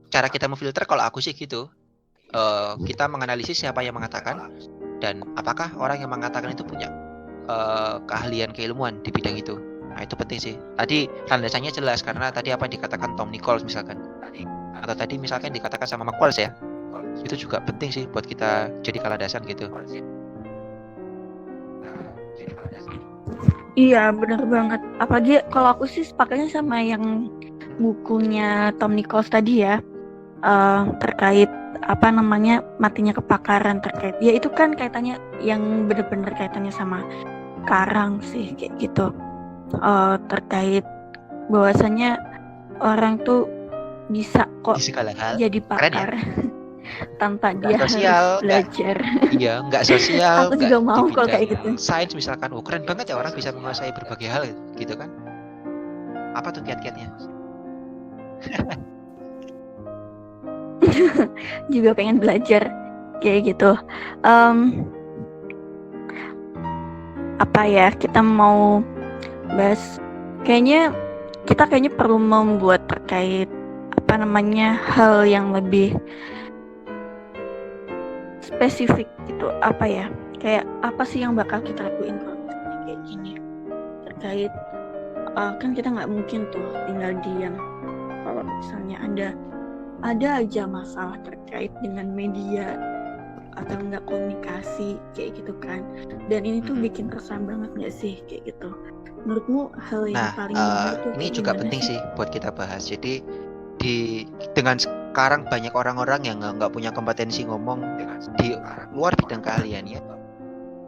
cara kita memfilter. Kalau aku sih gitu, kita menganalisis siapa yang mengatakan dan apakah orang yang mengatakan itu punya keahlian keilmuan di bidang itu. Nah itu penting sih. Tadi landasannya jelas karena tadi apa dikatakan Tom Nichols misalkan, atau tadi misalkan dikatakan sama Mark Walsh ya, itu juga penting sih buat kita jadi landasan gitu. Iya benar banget. Apalagi kalau aku sih sepakatnya sama yang bukunya Tom Nichols tadi ya, terkait matinya kepakaran terkait. Ya itu kan kaitannya yang benar-benar kaitannya sama karang sih kayak gitu. Terkait bahwasannya orang tuh bisa kok Di segala hal. jadi pakar Keren ya? tanpa Nggak dia sosial, harus belajar. Iya, nggak sosial. Aku juga mau kalau kayak gitu. Sains misalkan, keren banget ya orang bisa menguasai berbagai hal gitu kan? Apa tuh kiat-kiatnya? Juga pengen belajar kayak gitu. Kita mau bahas, kita kayaknya perlu membuat terkait hal yang lebih spesifik gitu. Kayak apa sih yang bakal kita lakuin kalau misalnya kayak gini, terkait kan kita nggak mungkin tuh tinggal diam kalau misalnya ada aja masalah terkait dengan media atau enggak komunikasi kayak gitu kan. Dan ini tuh bikin resah banget nggak sih kayak gitu. Menurutmu hal yang Nah, paling benar tuh ini kayak juga gimana penting sih? sih buat kita bahas. Jadi dengan sekarang banyak orang-orang yang nggak punya kompetensi ngomong di luar bidang keahliannya.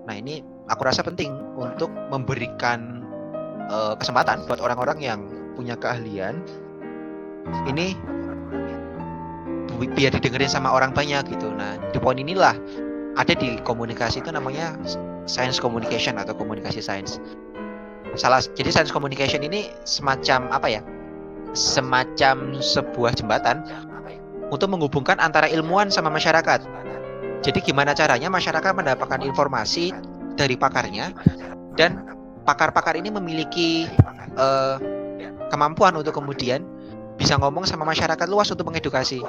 Nah, ini aku rasa penting untuk memberikan kesempatan buat orang-orang yang punya keahlian ini biar didengerin sama orang banyak gitu. Nah, di poin inilah ada di komunikasi itu namanya science communication atau komunikasi science. Jadi science communication ini semacam apa ya? Semacam sebuah jembatan untuk menghubungkan antara ilmuwan sama masyarakat. Jadi gimana caranya masyarakat mendapatkan informasi dari pakarnya dan pakar-pakar ini memiliki kemampuan untuk kemudian bisa ngomong sama masyarakat luas untuk mengedukasi.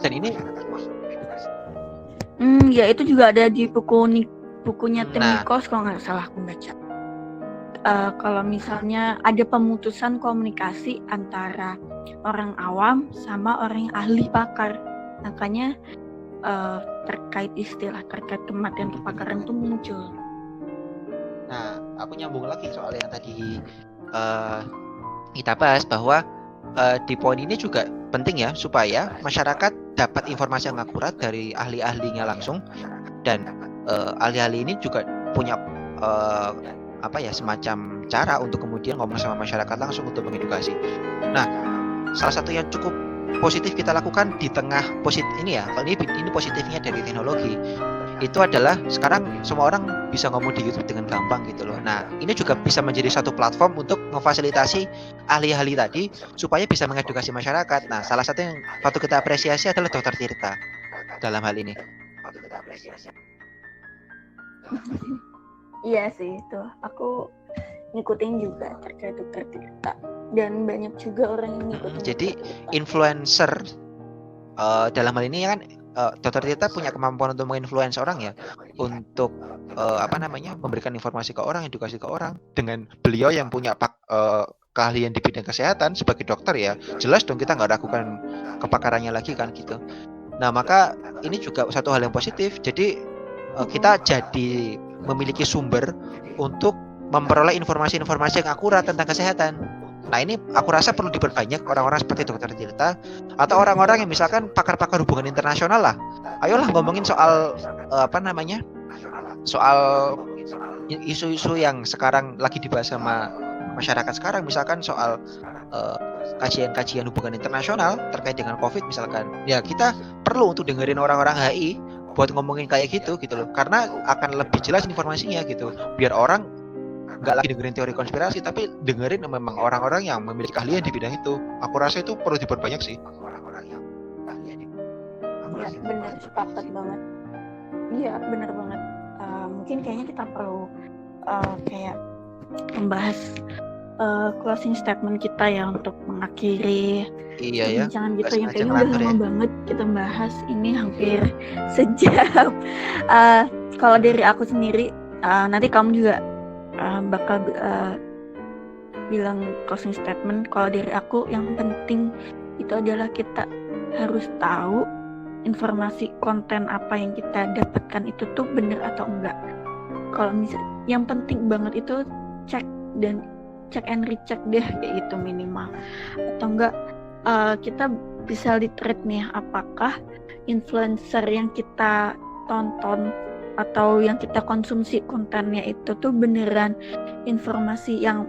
Dan ini Ya itu juga ada di bukunya Tim Nah. Nikos kalau nggak salah aku baca. Kalau misalnya ada pemutusan komunikasi antara orang awam sama orang yang ahli pakar, makanya terkait kematian kepakaran itu muncul. Nah, aku nyambung lagi soal yang tadi kita bahas bahwa di poin ini juga penting ya supaya masyarakat dapat informasi yang akurat dari ahli-ahlinya langsung, dan ahli-ahli ini juga punya semacam cara untuk kemudian ngomong sama masyarakat langsung untuk mengedukasi. Nah, salah satu yang cukup positif kita lakukan di tengah ini positifnya dari teknologi itu adalah sekarang semua orang bisa ngomong di YouTube dengan gampang gitu loh. Nah, ini juga bisa menjadi satu platform untuk memfasilitasi ahli-ahli tadi supaya bisa mengedukasi masyarakat. Nah, salah satu yang patut kita apresiasi adalah Dr. Tirta dalam hal ini. Iya sih, itu aku ngikutin juga terkait Dr. Tirta, dan banyak juga orang yang ngikutin. Jadi influencer dalam hal ini kan Dr. Tirta punya kemampuan untuk menginfluence orang ya, untuk memberikan informasi ke orang, edukasi ke orang. Dengan beliau yang punya keahlian di bidang kesehatan sebagai dokter ya, jelas dong kita nggak ragukan kepakarannya lagi kan gitu. Nah, maka ini juga satu hal yang positif. Jadi kita jadi memiliki sumber untuk memperoleh informasi-informasi yang akurat tentang kesehatan. Nah, ini aku rasa perlu diperbanyak orang-orang seperti Dr. Tirta atau orang-orang yang misalkan pakar-pakar hubungan internasional lah. Ayolah ngomongin soal soal isu-isu yang sekarang lagi dibahas sama masyarakat sekarang, misalkan soal kajian-kajian hubungan internasional terkait dengan COVID misalkan. Ya, kita perlu untuk dengerin orang-orang HI buat ngomongin kayak gitu loh. Karena akan lebih jelas informasinya gitu. Biar orang nggak lagi dengerin teori konspirasi, tapi dengerin memang orang-orang yang memiliki keahlian di bidang itu. Aku rasa itu perlu diperbanyak sih. Ya, benar, sepakat banget. Iya, benar banget. Mungkin kayaknya kita perlu kayak membahas closing statement kita ya untuk mengakhiri perbincangan kita yang kayaknya udah lama banget kita bahas ini, hampir sejam. Kalau dari aku sendiri, nanti kamu juga bakal bilang closing statement. Kalau dari aku yang penting itu adalah kita harus tahu informasi konten apa yang kita dapatkan itu tuh benar atau enggak. Kalau misalnya yang penting banget itu check and recheck deh kayak gitu minimal. Atau enggak kita bisa literate nih, apakah influencer yang kita tonton atau yang kita konsumsi kontennya itu tuh beneran informasi yang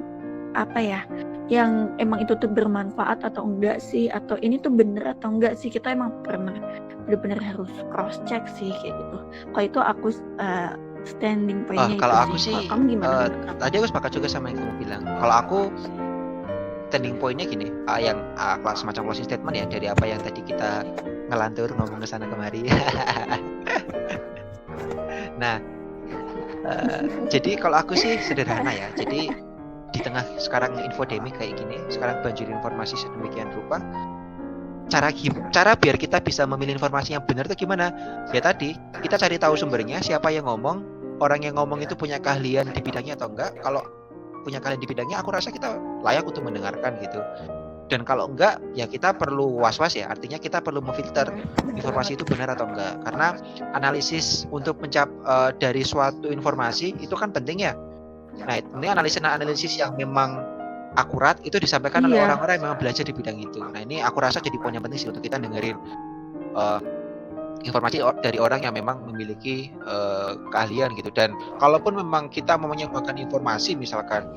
yang emang itu tuh bermanfaat atau enggak sih, atau ini tuh bener atau enggak sih. Kita emang bener-bener harus cross check sih kayak gitu. Kalau itu aku standing point-nya itu. Kalau aku sih kamu gimana? tadi aku sepakat juga sama yang kamu bilang. Kalau aku standing point-nya gini, yang semacam closing statement ya dari apa yang tadi kita ngelantur ngomong ke sana kemari. Nah, jadi kalau aku sih sederhana ya. Jadi di tengah sekarang infodemik kayak gini, sekarang banjir informasi sedemikian rupa, cara biar kita bisa memilih informasi yang benar itu gimana? Ya tadi, kita cari tahu sumbernya, siapa yang ngomong, orang yang ngomong itu punya keahlian di bidangnya atau enggak. Kalau punya keahlian di bidangnya, aku rasa kita layak untuk mendengarkan gitu. Dan kalau enggak, ya kita perlu was-was ya. Artinya kita perlu memfilter informasi itu benar atau enggak. Karena analisis untuk dari suatu informasi itu kan penting ya. Nah, ini analisis yang memang akurat itu disampaikan oleh Iya. orang-orang yang memang belajar di bidang itu. Nah, ini aku rasa jadi poin yang penting sih untuk kita dengerin informasi dari orang yang memang memiliki keahlian gitu. Dan kalaupun memang kita mau menyebarkan informasi misalkan,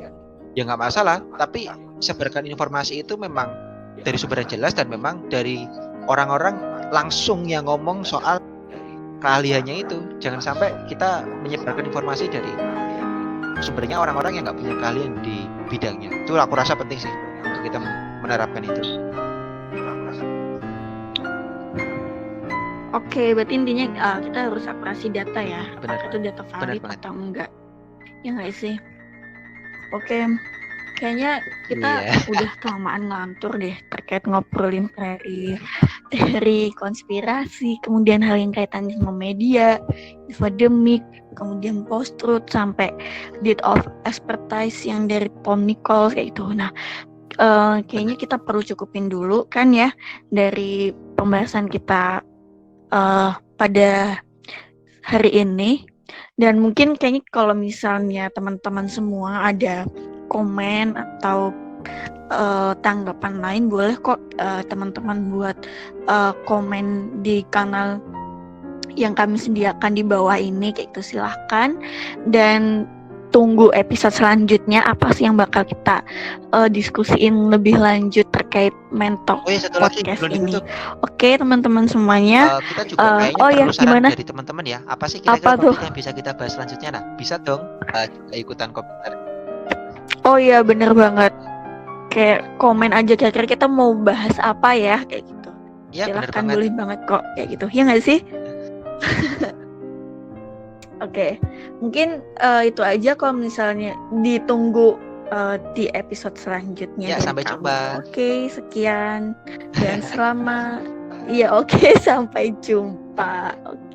ya nggak masalah. Tapi sebarkan informasi itu memang dari sumber yang jelas dan memang dari orang-orang langsung yang ngomong soal keahliannya itu. Jangan sampai kita menyebarkan informasi dari sumbernya orang-orang yang nggak punya keahlian di bidangnya. Itu aku rasa penting sih untuk kita menerapkan itu. Oke, berarti intinya kita harus akurasi data ya. Benar. Apakah itu data valid banget. atau enggak? Ya nggak sih? Oke, kayaknya kita Iya. udah kelamaan ngantur deh terkait ngobrolin teori konspirasi, kemudian hal yang kaitan sama media, infodemik, kemudian post-truth, sampai date of expertise yang dari Tom Nichols kayak gitu. Nah, kayaknya kita perlu cukupin dulu kan ya dari pembahasan kita pada hari ini. Dan mungkin kayaknya kalau misalnya teman-teman semua ada komen atau tanggapan lain, boleh kok teman-teman buat komen di kanal yang kami sediakan di bawah ini kayak gitu, silahkan. Dan tunggu episode selanjutnya apa sih yang bakal kita diskusiin lebih lanjut terkait Mentok Oh ya, satu lagi podcast belum ini. ditutup. Oke teman-teman semuanya. Kita juga kayaknya Oh ya, perlu saran gimana? dari teman-teman ya. Apa sih Apa kira-kira tuh? topik yang bisa kita bahas selanjutnya? Nah, bisa dong juga ikutan komentar. Oh iya, bener banget. Kayak komen aja kira-kira kita mau bahas apa ya kayak gitu. Iya, benar Silahkan, banget. boleh banget kok kayak gitu. Ya nggak sih? Oke, mungkin itu aja. Kalau misalnya ditunggu di episode selanjutnya Ya, dari sampai kami. jumpa. Oke, sekian dan selamat. Iya, oke, sampai jumpa. Oke.